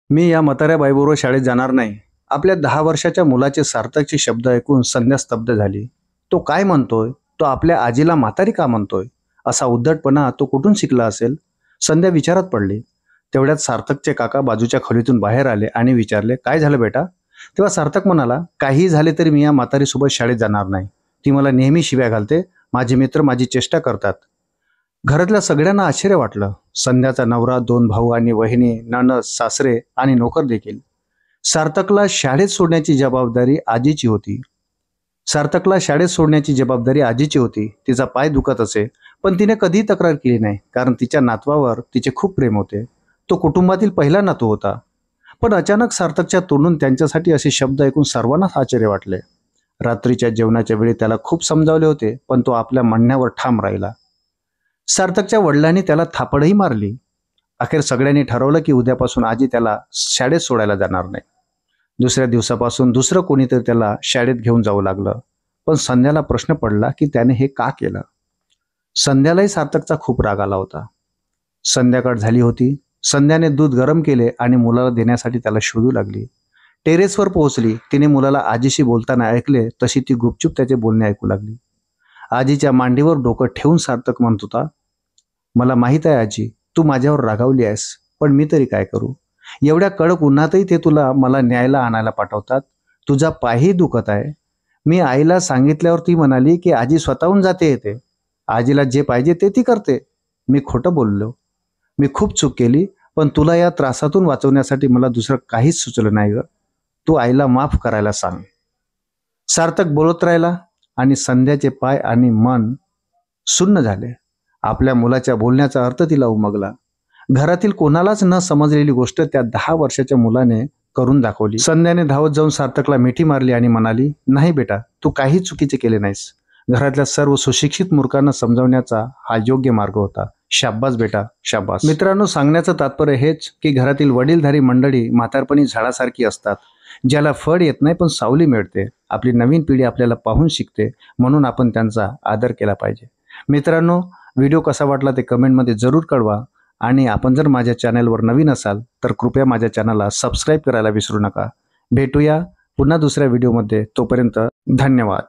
मी या म्हाताऱ्या बाईबरोबर शाळेत जाणार नाही. आपल्या 10 वर्षाच्या मुलाचे सार्थकचे शब्द ऐकून संध्या स्तब्ध झाली. तो काय म्हणतोय? तो आपल्या आजीला म्हातारी का म्हणतोय? असा उद्धटपणा तो कुठून शिकला असेल? संध्या विचारात पडली. तेवढ्यात सार्थकचे काका बाजूच्या खोलीतून बाहेर आले आणि विचारले, काय झालं बेटा? तेव्हा सार्थक म्हणाला, काही झाले तरी मी या म्हातारीसोबत शाळेत जाणार नाही. ती मला नेहमी शिव्या घालते. माझे मित्र माझी चेष्टा करतात. घरातल्या सगळ्यांना आश्चर्य वाटलं. संध्याचा नवरा, 2 भाऊ आणि वहिनी, नणद, सासरे आणि नोकर देखील. सार्थकला शाळेत सोडण्याची जबाबदारी आजीची होती. तिचा पाय दुखत असे, पण तिने कधीही तक्रार केली नाही, कारण तिच्या नातवावर तिचे खूप प्रेम होते. तो कुटुंबातील पहिला नातू होता. पण अचानक सार्थकच्या तोंडून त्यांच्यासाठी असे शब्द ऐकून सर्वांनाच आश्चर्य वाटले. रात्रीच्या जेवणाच्या वेळी त्याला खूप समजावले होते, पण तो आपल्या म्हणण्यावर ठाम राहिला. सार्थकच्या वडिलांनी त्याला थापडही मारली. अखेर सगळ्यांनी ठरवलं की उद्यापासून आजी त्याला शाळेत सोडायला जाणार नाही. दुसऱ्या दिवसापासून दुसरं कोणीतरी त्याला शाळेत घेऊन जाऊ लागलं. पण संध्याला प्रश्न पडला की त्याने हे का केलं. संध्यालाही सार्थकचा खूप राग आला होता. संध्याकाळ झाली होती. संध्याने दूध गरम केले आणि मुलाला देण्यासाठी त्याला शोधू लागली. टेरेसवर पोहोचली. तिने मुलाला आजीशी बोलताना ऐकले, तशी ती गुपचूप त्याचे बोलणे ऐकू लागली. आजीच्या मांडीवर डोकं ठेवून सार्थक म्हणत होता, मला माहित आहे आजी, तू माझ्यावर रागावली आहेस, पण मी तरी काय करू? एवढ्या कडक उन्हातही ते मला न्यायला आणायला पाठवतात. तुझा पायही दुखत आहे. मी आईला सांगितल्यावर ती म्हणाली की आजी स्वतःहून जाते येते. आजीला जे पाहिजे ते ती करते. मी खोटं बोललो. मी खूप चूक केली, पण तुला या त्रासातून वाचवण्यासाठी मला दुसरं काहीच सुचलं नाही ग. तू आईला माफ करायला सांग. सार्थक बोलत राहिला आणि संध्याचे पाय आणि मन सुन्न झाले. आपल्या मुलाच्या बोलण्याचा अर्थ तिला उमगला. घरातील कोणालाच न समजलेली गोष्ट त्या 10 वर्षाच्या मुलाने करून दाखवली. संध्याने धावत जाऊन सार्थकला मिठी मारली आणि म्हणाली, नाही बेटा, तू काही चुकीचे केले नाहीस. घरातल्या सर्व सुशिक्षित मूर्खांना समजावण्याचा हा योग्य मार्ग होता. शाब्बास बेटा, शाब्बास. मित्रांनो, सांगण्याचं तात्पर्य हेच की घरातील वडीलधारी मंडळी म्हातारपणी झाडासारखी असतात, ज्याला फळ येत नाही पण सावली मिळते. आपली नवीन पिढी आपल्याला पाहून शिकते, म्हणून आपण त्यांचा आदर केला पाहिजे. मित्रांनो, व्हिडिओ कसा वाटला ते कमेंटमध्ये जरूर कळवा. आणि आपण जर माझ्या चॅनलवर नवीन असाल तर कृपया माझ्या चॅनलला सबस्क्राईब करायला विसरू नका. भेटूया पुन्हा दुसऱ्या व्हिडिओमध्ये. तोपर्यंत धन्यवाद.